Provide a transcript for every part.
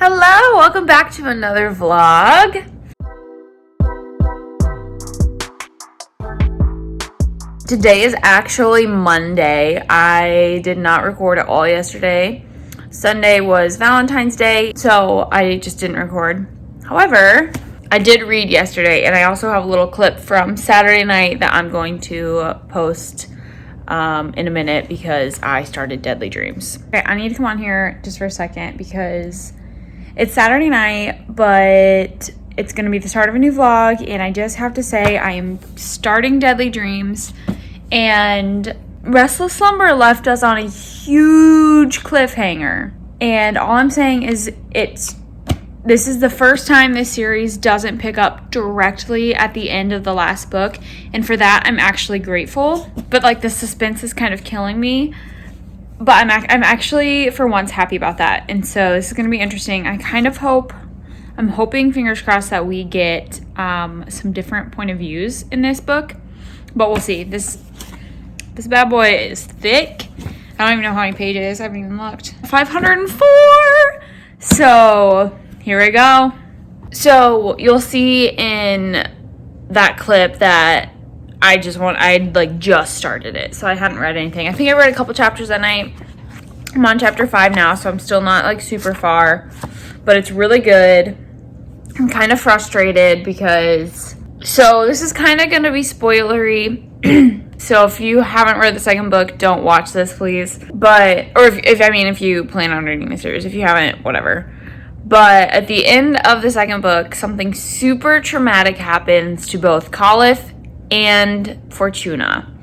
Hello, welcome back to another vlog. Today is actually Monday. I did not record at all yesterday. Sunday was Valentine's Day, so I just didn't record. However, I did read yesterday, and I also have a little clip from Saturday night that I'm going to post in a minute because I started Deadly Dreams. Okay, I need to come on here just for a second because it's Saturday night, but it's going to be the start of a new vlog, and I just have to say I am starting Deadly Dreams, and Restless Slumber left us on a huge cliffhanger, and all I'm saying is this is the first time this series doesn't pick up directly at the end of the last book, and for that I'm actually grateful, but like the suspense is kind of killing me. But I'm actually, for once, happy about that. And so this is going to be interesting. I'm hoping, fingers crossed, that we get some different point of views in this book. But we'll see. This bad boy is thick. I don't even know how many pages. I haven't even looked. 504! So, here we go. So, you'll see in that clip that I just started it, so I hadn't read anything. I think I read a couple chapters that night. I'm on chapter 5 now, so I'm still not like super far, but it's really good. I'm kind of frustrated because, so this is kind of going to be spoilery. So if you haven't read the second book, don't watch this, please. But, or if you plan on reading the series, if you haven't, whatever. But at the end of the second book, something super traumatic happens to both Caliph and Fortuna.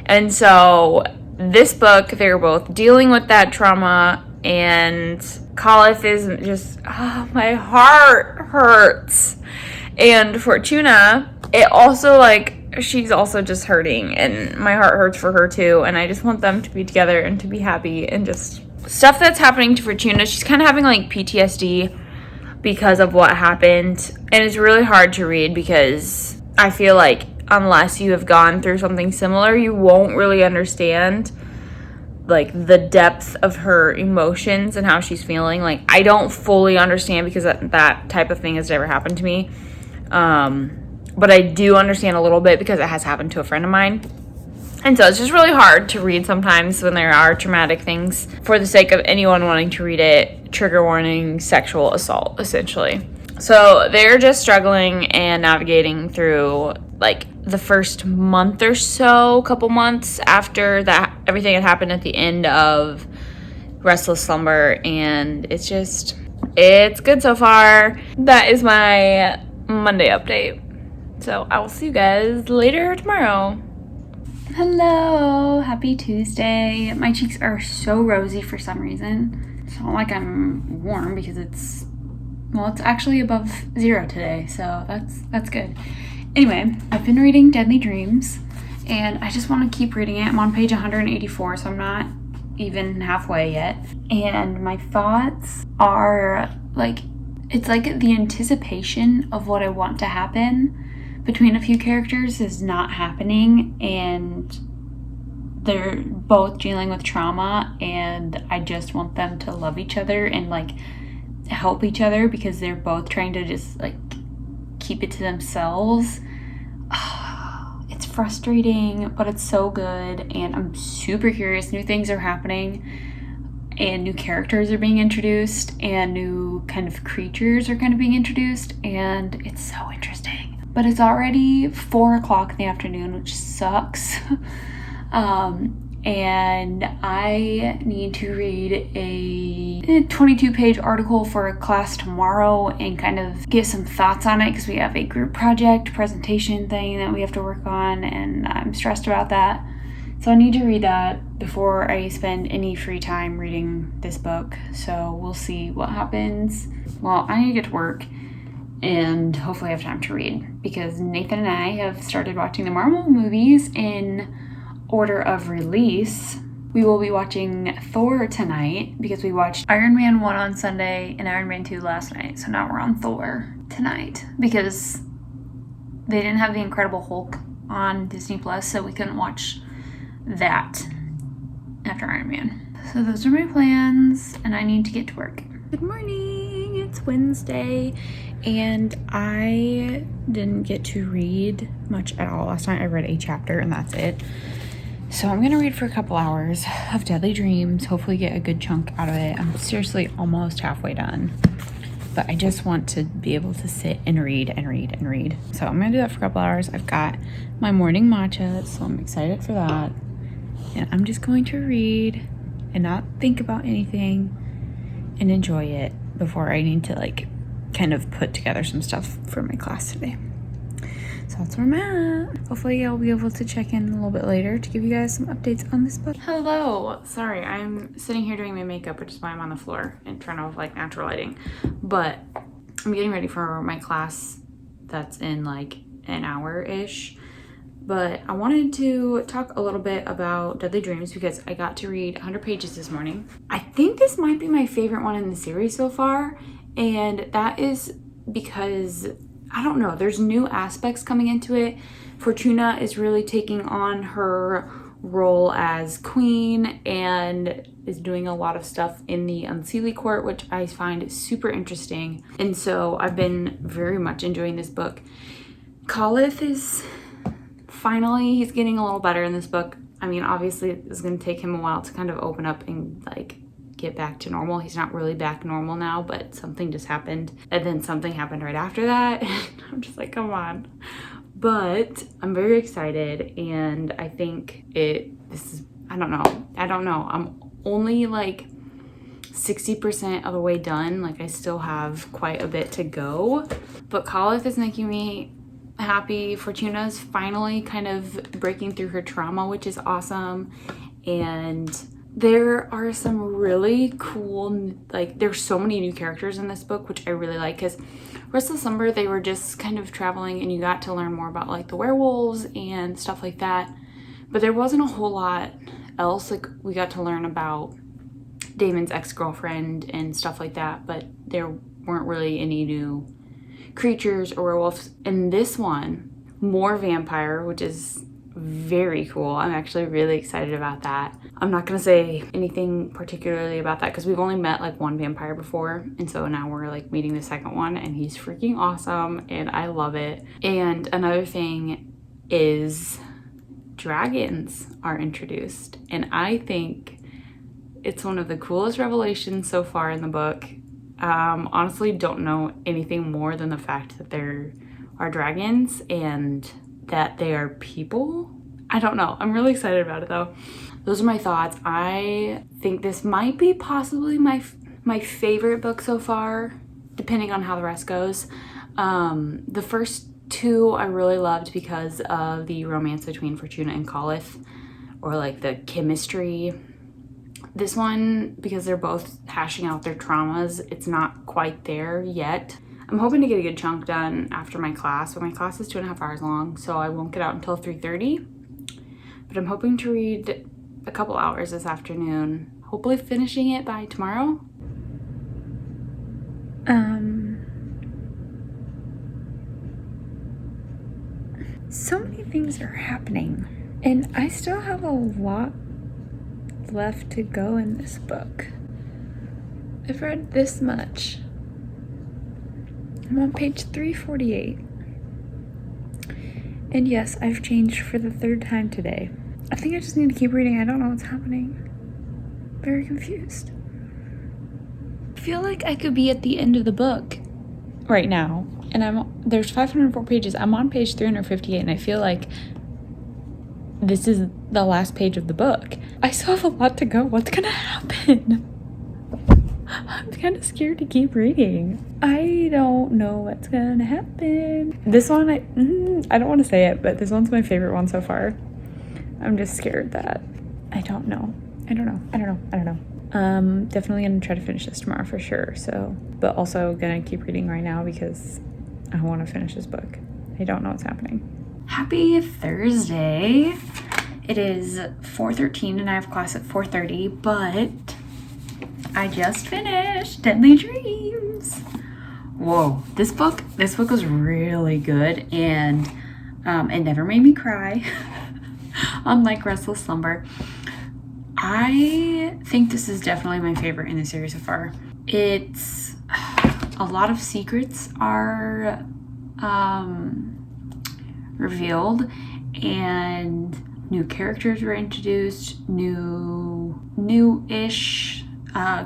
And so this book, they're both dealing with that trauma, and Caliph is just, my heart hurts. And Fortuna, it also she's also just hurting, and my heart hurts for her too, and I just want them to be together and to be happy, and just stuff that's happening to Fortuna. She's kind of having like PTSD because of what happened, and it's really hard to read because I feel like unless you have gone through something similar, you won't really understand like the depth of her emotions and how she's feeling. Like, I don't fully understand because that type of thing has never happened to me. But I do understand a little bit because it has happened to a friend of mine. And so it's just really hard to read sometimes when there are traumatic things. For the sake of anyone wanting to read it, trigger warning, sexual assault, essentially. So they're just struggling and navigating through like the first month or so, couple months after that everything had happened at the end of Restless Slumber, and it's good so far. That is my Monday update. So I will see you guys later tomorrow. Hello, happy Tuesday. My cheeks are so rosy for some reason. It's not like I'm warm because it's actually above 0 today, so that's good. Anyway, I've been reading Deadly Dreams, and I just want to keep reading it. I'm on page 184, so I'm not even halfway yet. And my thoughts are it's like the anticipation of what I want to happen between a few characters is not happening, and they're both dealing with trauma, and I just want them to love each other and help each other because they're both trying to just keep it to themselves. It's frustrating, but it's so good, and I'm super curious. New things are happening, and new characters are being introduced, and new kind of creatures are kind of being introduced, and it's so interesting. But it's already 4 o'clock in the afternoon, which sucks. And I need to read a 22-page article for a class tomorrow and kind of get some thoughts on it because we have a group project presentation thing that we have to work on, and I'm stressed about that. So I need to read that before I spend any free time reading this book. So we'll see what happens. Well, I need to get to work and hopefully I have time to read because Nathan and I have started watching the Marvel movies in order of release. We will be watching Thor tonight because we watched Iron Man 1 on Sunday and Iron Man 2 last night. So now we're on Thor tonight because they didn't have the Incredible Hulk on Disney Plus, so we couldn't watch that after Iron Man. So those are my plans, and I need to get to work. Good morning, it's it's Wednesday and I didn't get to read much at all. Last night I read a chapter and that's it. So I'm gonna read for a couple hours of Deadly Dreams, hopefully get a good chunk out of it. I'm seriously almost halfway done, but I just want to be able to sit and read and read and read. So I'm gonna do that for a couple hours. I've got my morning matcha, so I'm excited for that. And I'm just going to read and not think about anything and enjoy it before I need to like kind of put together some stuff for my class today. So that's where I'm at. Hopefully I'll be able to check in a little bit later to give you guys some updates on this book. Hello. Sorry, I'm sitting here doing my makeup, which is why I'm on the floor and trying to have like natural lighting. But I'm getting ready for my class that's in like an hour-ish. But I wanted to talk a little bit about Deadly Dreams because I got to read 100 pages this morning. I think this might be my favorite one in the series so far. And that is because, I don't know, there's new aspects coming into it. Fortuna is really taking on her role as queen and is doing a lot of stuff in the Unseelie court, which I find super interesting. And so I've been very much enjoying this book. Khalif is finally, he's getting a little better in this book. I mean, obviously it's going to take him a while to kind of open up and like get back to normal. He's not really back normal now, but something just happened. And then something happened right after that. I'm just like, come on. But I'm very excited. And I think I don't know. I'm only like 60% of the way done. Like I still have quite a bit to go. But Khalif is making me happy. Fortuna's finally kind of breaking through her trauma, which is awesome. And there are some really cool, like there's so many new characters in this book, which I really like, because Restless Slumber, they were just kind of traveling and you got to learn more about like the werewolves and stuff like that. But there wasn't a whole lot else. Like we got to learn about Damon's ex-girlfriend and stuff like that, but there weren't really any new creatures or werewolves. In this one, more vampire, which is very cool. I'm actually really excited about that. I'm not gonna say anything particularly about that because we've only met like one vampire before, and so now we're like meeting the second one and he's freaking awesome and I love it. And another thing is dragons are introduced, and I think it's one of the coolest revelations so far in the book. Honestly don't know anything more than the fact that there are dragons and that they are people. I don't know. I'm really excited about it though. Those are my thoughts. I think this might be possibly my favorite book so far, depending on how the rest goes. The first two I really loved because of the romance between Fortuna and Khalif, or like the chemistry. This one, because they're both hashing out their traumas, it's not quite there yet. I'm hoping to get a good chunk done after my class, but my class is 2.5 hours long, so I won't get out until 3:30. But I'm hoping to read a couple hours this afternoon, hopefully finishing it by tomorrow. So many things are happening, and I still have a lot left to go in this book. I've read this much. I'm on page 348. And yes, I've changed for the third time today. I think I just need to keep reading. I don't know what's happening. Very confused. I feel like I could be at the end of the book right now. And there's 504 pages. I'm on page 358 and I feel like this is the last page of the book. I still have a lot to go. What's gonna happen? I'm kind of scared to keep reading. I don't know what's gonna happen. This one, I don't want to say it, but this one's my favorite one so far. I'm just scared that I don't know. Definitely gonna try to finish this tomorrow for sure. So, but also gonna keep reading right now because I want to finish this book. I don't know what's happening. Happy Thursday. It is 4:13 and I have class at 4:30, but I just finished Deadly Dreams. Whoa, this book was really good, and it never made me cry. Unlike Restless Slumber. I think this is definitely my favorite in the series so far. It's a lot of secrets are revealed, and new characters were introduced, new-ish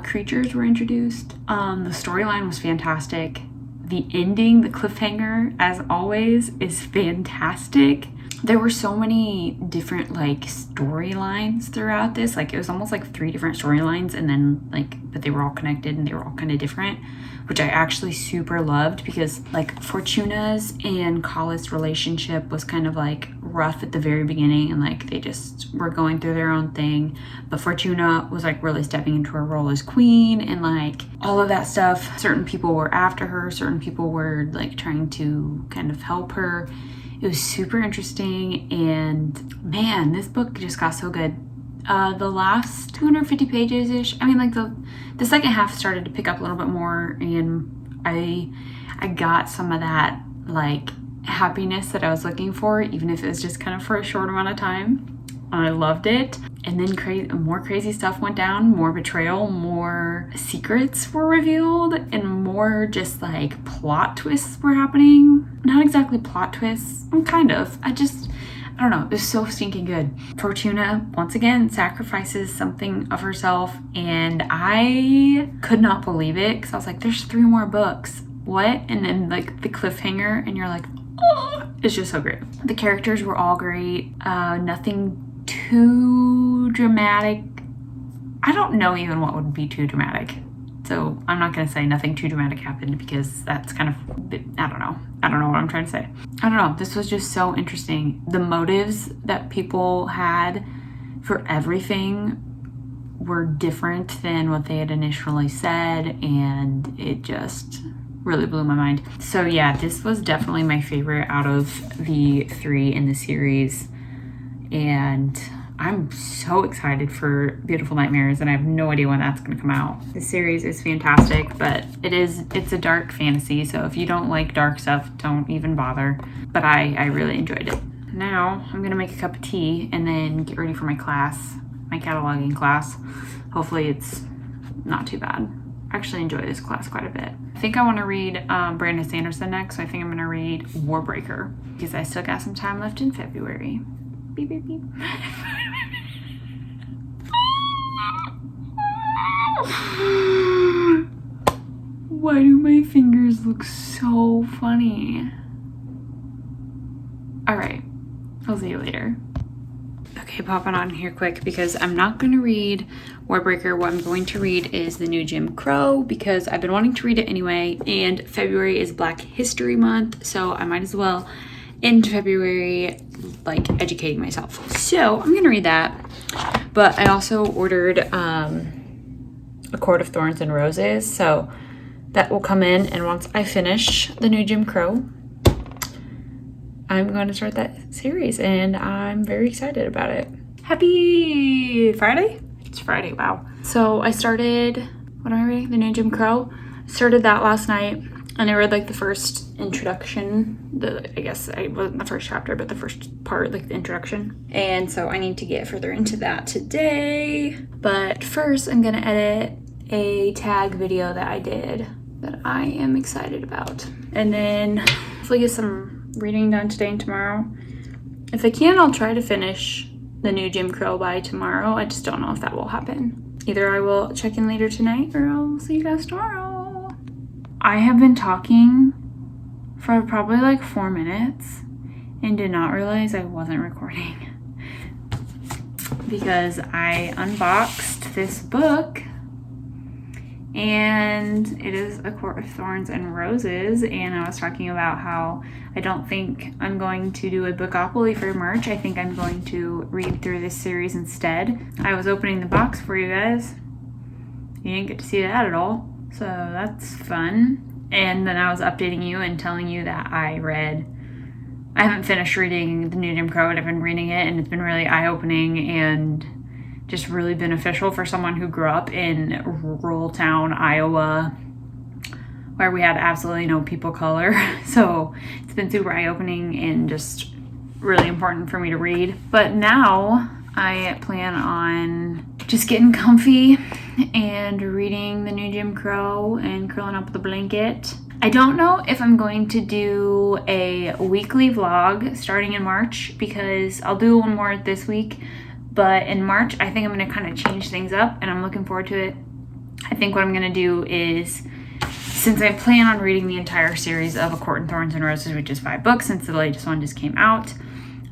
creatures were introduced. The storyline was fantastic. The ending, the cliffhanger, as always, is fantastic. There were so many different like storylines throughout this. Like it was almost like 3 different storylines, and then but they were all connected and they were all kind of different, which I actually super loved, because like Fortuna's and Kala's relationship was kind of like rough at the very beginning, and like they just were going through their own thing. But Fortuna was like really stepping into her role as queen, and like all of that stuff. Certain people were after her, certain people were like trying to kind of help her. It was super interesting, and man, this book just got so good. The last 250 pages-ish, I mean, like the second half started to pick up a little bit more, and I got some of that like happiness that I was looking for, even if it was just kind of for a short amount of time. I loved it. And then more crazy stuff went down, more betrayal, more secrets were revealed, and more just like plot twists were happening. Not exactly plot twists, kind of. I don't know, it was so stinking good. Fortuna, once again, sacrifices something of herself, and I could not believe it, because I was like, there's 3 more books. What? And then like the cliffhanger, and you're like, oh, it's just so great. The characters were all great. Nothing too dramatic. I don't know even what would be too dramatic, so I'm not going to say nothing too dramatic happened, because that's kind of, I don't know what I'm trying to say. I don't know, this was just so interesting. The motives that people had for everything were different than what they had initially said, and it just really blew my mind. So yeah, this was definitely my favorite out of the 3 in the series, and I'm so excited for Beautiful Nightmares, and I have no idea when that's going to come out. The series is fantastic, but it's a dark fantasy, so if you don't like dark stuff, don't even bother. But I really enjoyed it. Now I'm going to make a cup of tea and then get ready for my class, my cataloging class. Hopefully it's not too bad. I actually enjoy this class quite a bit. I think I want to read Brandon Sanderson next, so I think I'm going to read Warbreaker, because I still got some time left in February. Beep, beep, beep. Why do my fingers look so funny? All right, I'll see you later. Okay, popping on here quick, because I'm not going to read Warbreaker. What I'm going to read is The New Jim Crow, because I've been wanting to read it anyway, and February is Black History Month, so I might as well end February like educating myself. So I'm gonna read that. But I also ordered A Court of Thorns and Roses, so that will come in, and once I finish The New Jim Crow, I'm going to start that series, and I'm very excited about it. Happy Friday? It's Friday, wow. So I started, what am I reading? The New Jim Crow. Started that last night, and I read like the first introduction. I guess it wasn't the first chapter, but the first part, like the introduction. And so I need to get further into that today. But first, I'm gonna edit a tag video that I did that I am excited about. And then hopefully get some reading done today and tomorrow. If I can, I'll try to finish The New Jim Crow by tomorrow. I just don't know if that will happen. Either I will check in later tonight, or I'll see you guys tomorrow. I have been talking for probably like 4 minutes and did not realize I wasn't recording, because I unboxed this book, and it is A Court of Thorns and Roses, and I was talking about how I don't think I'm going to do a Bookopoly for March. I think I'm going to read through this series instead. I was opening the box for you guys. You didn't get to see that at all, so that's fun. And then I was updating you and telling you that I haven't finished reading The New Jim Crow, and I've been reading it, and it's been really eye-opening and just really beneficial for someone who grew up in rural town Iowa, where we had absolutely no people color. So it's been super eye-opening and just really important for me to read. But now I plan on just getting comfy and reading the new Jim Crow and curling up with a blanket. I don't know if I'm going to do a weekly vlog starting in March, because I'll do one more this week, but in March I think I'm going to kind of change things up, and I'm looking forward to it. I think what I'm going to do is, since I plan on reading the entire series of A Court in Thorns and Roses, which is 5 books since the latest one just came out,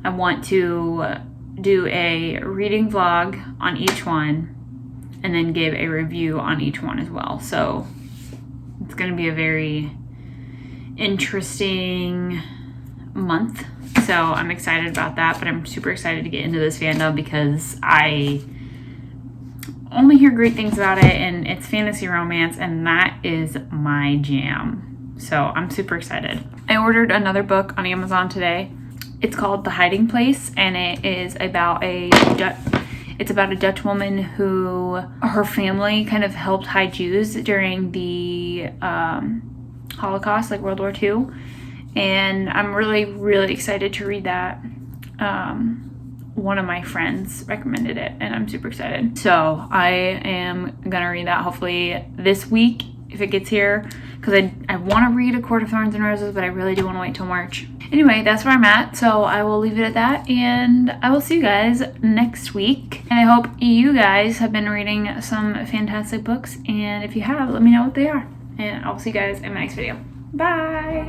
I want to do a reading vlog on each one and then give a review on each one as well. So it's going to be a very interesting month. So I'm excited about that, but I'm super excited to get into this fandom because I only hear great things about it, and it's fantasy romance, and that is my jam. So I'm super excited. I ordered another book on Amazon today. It's called The Hiding Place, and it is about a Dutch woman who, her family kind of helped hide Jews during the Holocaust, like World War II. And I'm really, really excited to read that. One of my friends recommended it, and I'm super excited. So I am gonna read that hopefully this week if it gets here, because I want to read A Court of Thorns and Roses, but I really do want to wait till March. Anyway, that's where I'm at, so I will leave it at that, and I will see you guys next week. And I hope you guys have been reading some fantastic books, and if you have, let me know what they are. And I'll see you guys in my next video. Bye!